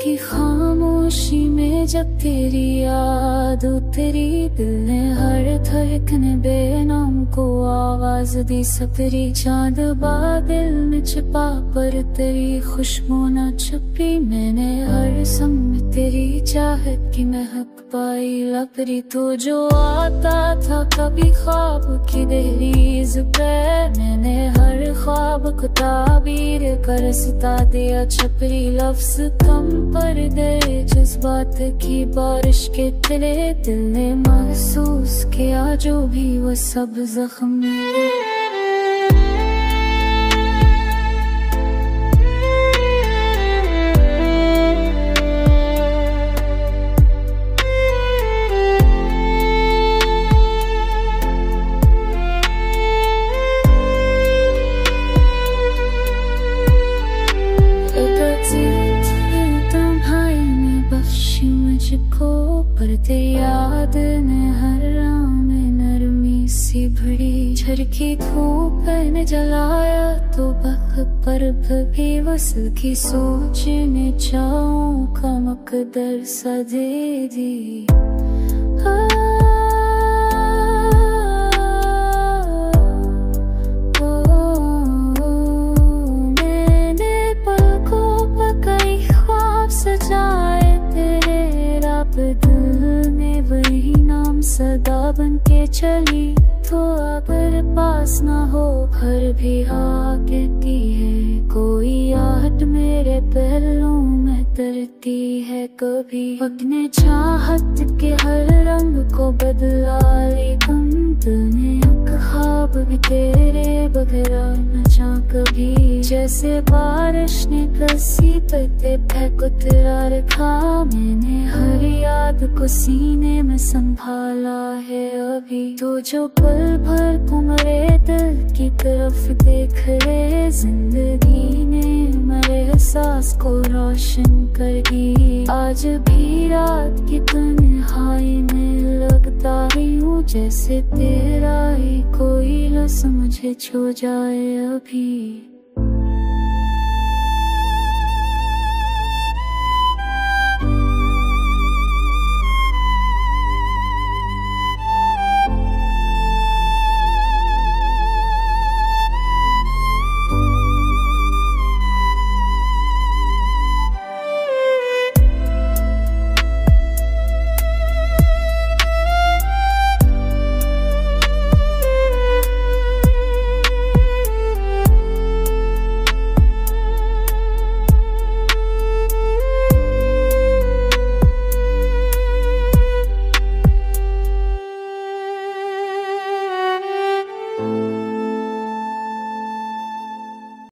की खामोशी में जब तेरी याद उतरी, दिल ने हर धड़कन बेनाम को आवाज दी। सतरी चांद बादल में छिपा पर तेरी खुशबू न छुपी। मैंने हर समय तेरी चाहत की महक पाई लपरी। तो जो आता था कभी ख्वाब की दहलीज पे, मैंने हर ख्वाब को ताबीर कर सता दिया छपरी। लफ्ज कम पर गए जज्बात की बारिश के तेरे, दिल ने महसूस किया जो भी वो सब जख्म। मुझको पर तेरी याद ने हर राह में नरमी सी भरी। झरकी धूप ने जलाया तो बख पर भी वसल की सोच ने चाहों का मकदर सा दे दी। मैंने पलकों पर कई ख्वाब सजाए, दिल ने वही नाम सदा बन के चली। तो अगर पास ना हो घर भी हाँ कहती है, कोई याद मेरे पहलुओं में तरती है कभी। अपने चाहत के हर रंग को बदला लेकिन दिल ने ख्वाब भी तेरे बगैर न जा कभी। जैसे बारिश ने कसी पे कुतरा रखा, मैंने हर याद को सीने में संभाला है अभी। तो जो पल भर तुम्हारे दिल की तरफ देख ले, जिंदगी ने मेरे एहसास को रोशन कर दी। आज भी रात की तन्हाई में लगता ही हूँ जैसे तेरा ही कोई न समझे छो जाए अभी।